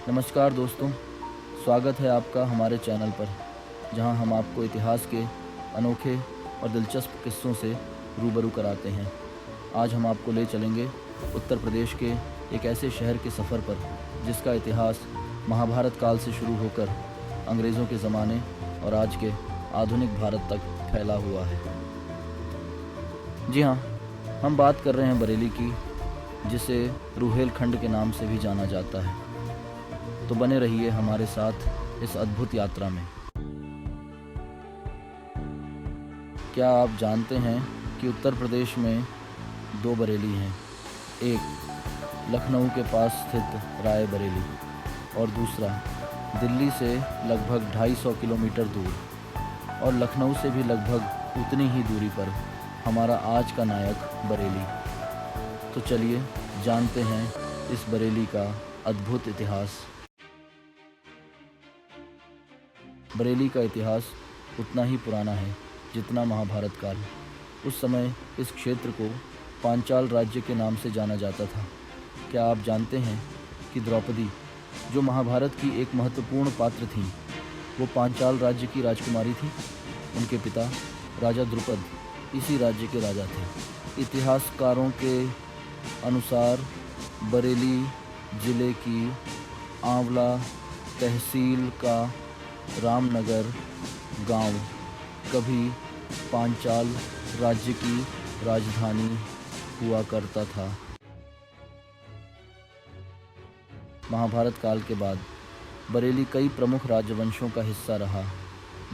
नमस्कार दोस्तों, स्वागत है आपका हमारे चैनल पर, जहां हम आपको इतिहास के अनोखे और दिलचस्प किस्सों से रूबरू कराते हैं। आज हम आपको ले चलेंगे उत्तर प्रदेश के एक ऐसे शहर के सफ़र पर जिसका इतिहास महाभारत काल से शुरू होकर अंग्रेज़ों के ज़माने और आज के आधुनिक भारत तक फैला हुआ है। जी हाँ, हम बात कर रहे हैं बरेली की, जिसे रुहेलखंड के नाम से भी जाना जाता है। तो बने रहिए हमारे साथ इस अद्भुत यात्रा में। क्या आप जानते हैं कि उत्तर प्रदेश में 2 बरेली हैं? एक लखनऊ के पास स्थित राय बरेली और दूसरा दिल्ली से लगभग 250 किलोमीटर दूर और लखनऊ से भी लगभग उतनी ही दूरी पर हमारा आज का नायक बरेली। तो चलिए जानते हैं इस बरेली का अद्भुत इतिहास। बरेली का इतिहास उतना ही पुराना है जितना महाभारत काल। उस समय इस क्षेत्र को पांचाल राज्य के नाम से जाना जाता था। क्या आप जानते हैं कि द्रौपदी, जो महाभारत की एक महत्वपूर्ण पात्र थीं, वो पांचाल राज्य की राजकुमारी थी। उनके पिता राजा द्रुपद इसी राज्य के राजा थे। इतिहासकारों के अनुसार बरेली ज़िले की आंवला तहसील का रामनगर गांव कभी पांचाल राज्य की राजधानी हुआ करता था। महाभारत काल के बाद बरेली कई प्रमुख राजवंशों का हिस्सा रहा,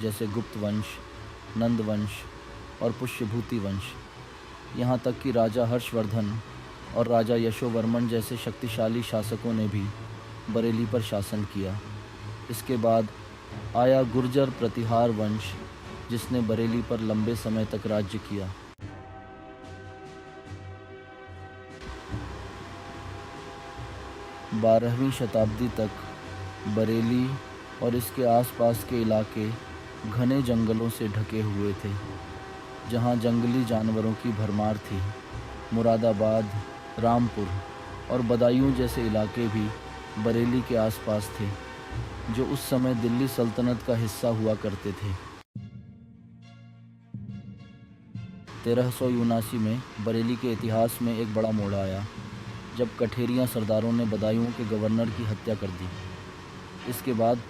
जैसे गुप्त वंश, नंद वंश और पुष्यभूति वंश। यहाँ तक कि राजा हर्षवर्धन और राजा यशोवर्मन जैसे शक्तिशाली शासकों ने भी बरेली पर शासन किया। इसके बाद आया गुर्जर प्रतिहार वंश, जिसने बरेली पर लंबे समय तक राज्य किया। बारहवीं शताब्दी तक बरेली और इसके आसपास के इलाके घने जंगलों से ढके हुए थे, जहां जंगली जानवरों की भरमार थी। मुरादाबाद, रामपुर और बदायूं जैसे इलाके भी बरेली के आसपास थे, जो उस समय दिल्ली सल्तनत का हिस्सा हुआ करते थे। 1379 में बरेली के इतिहास में एक बड़ा मोड़ आया, जब कठेरिया सरदारों ने बदायूं के गवर्नर की हत्या कर दी। इसके बाद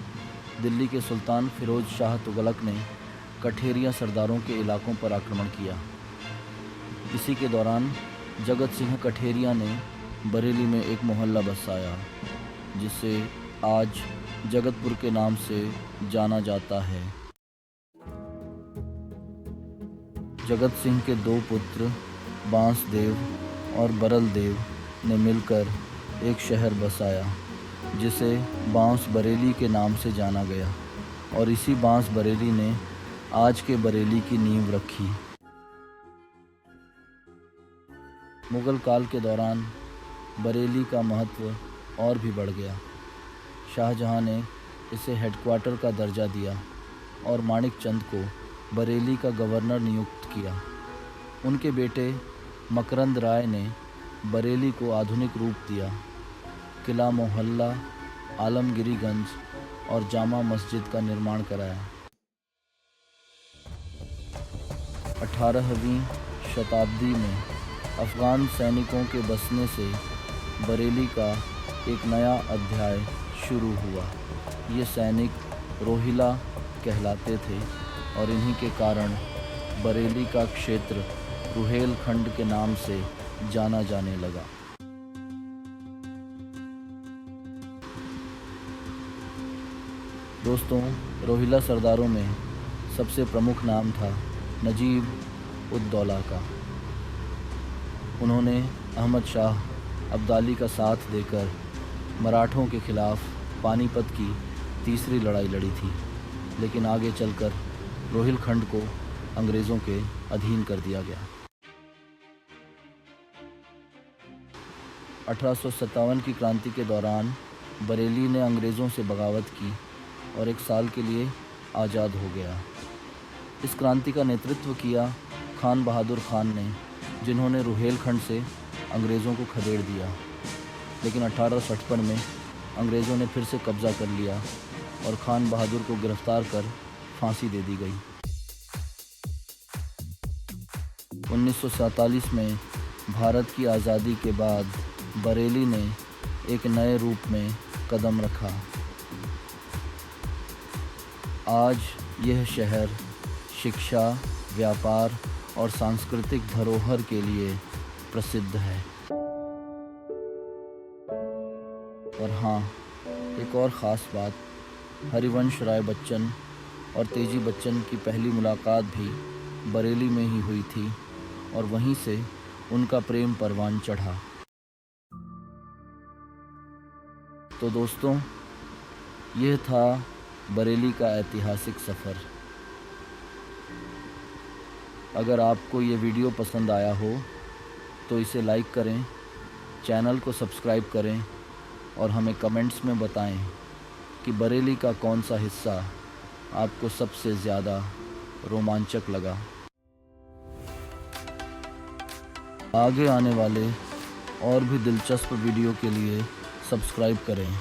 दिल्ली के सुल्तान फिरोज शाह तुगलक ने कठेरिया सरदारों के इलाकों पर आक्रमण किया। इसी के दौरान जगत सिंह कठेरिया ने बरेली में एक मोहल्ला बसाया, जिसे आज जगतपुर के नाम से जाना जाता है। जगत सिंह के 2 पुत्र बांसदेव और बरलदेव ने मिलकर एक शहर बसाया, जिसे बांस बरेली के नाम से जाना गया, और इसी बांस बरेली ने आज के बरेली की नींव रखी। मुग़ल काल के दौरान बरेली का महत्व और भी बढ़ गया। शाहजहां ने इसे हेडक्वार्टर का दर्जा दिया और माणिक चंद को बरेली का गवर्नर नियुक्त किया। उनके बेटे मकरंद राय ने बरेली को आधुनिक रूप दिया, किला मोहल्ला, आलमगिरीगंज और जामा मस्जिद का निर्माण कराया। 18वीं शताब्दी में अफ़गान सैनिकों के बसने से बरेली का एक नया अध्याय शुरू हुआ। ये सैनिक रोहिला कहलाते थे और इन्हीं के कारण बरेली का क्षेत्र रुहेलखंड के नाम से जाना जाने लगा। दोस्तों, रोहिला सरदारों में सबसे प्रमुख नाम था नजीब उद दौला का। उन्होंने अहमद शाह अब्दाली का साथ देकर मराठों के खिलाफ पानीपत की तीसरी लड़ाई लड़ी थी, लेकिन आगे चलकर रोहिलखंड को अंग्रेज़ों के अधीन कर दिया गया। 1857 की क्रांति के दौरान बरेली ने अंग्रेज़ों से बगावत की और 1 साल के लिए आज़ाद हो गया। इस क्रांति का नेतृत्व किया खान बहादुर खान ने, जिन्होंने रुहेलखंड से अंग्रेज़ों को खदेड़ दिया। लेकिन 1856 में अंग्रेज़ों ने फिर से कब्ज़ा कर लिया और खान बहादुर को गिरफ्तार कर फांसी दे दी गई। 1947 में भारत की आज़ादी के बाद बरेली ने एक नए रूप में कदम रखा। आज यह शहर शिक्षा, व्यापार और सांस्कृतिक धरोहर के लिए प्रसिद्ध है। और हाँ, एक और ख़ास बात, हरिवंश राय बच्चन और तेजी बच्चन की पहली मुलाकात भी बरेली में ही हुई थी और वहीं से उनका प्रेम परवान चढ़ा। तो दोस्तों, यह था बरेली का ऐतिहासिक सफ़र। अगर आपको ये वीडियो पसंद आया हो तो इसे लाइक करें, चैनल को सब्सक्राइब करें और हमें कमेंट्स में बताएं कि बरेली का कौन सा हिस्सा आपको सबसे ज़्यादा रोमांचक लगा। आगे आने वाले और भी दिलचस्प वीडियो के लिए सब्सक्राइब करें।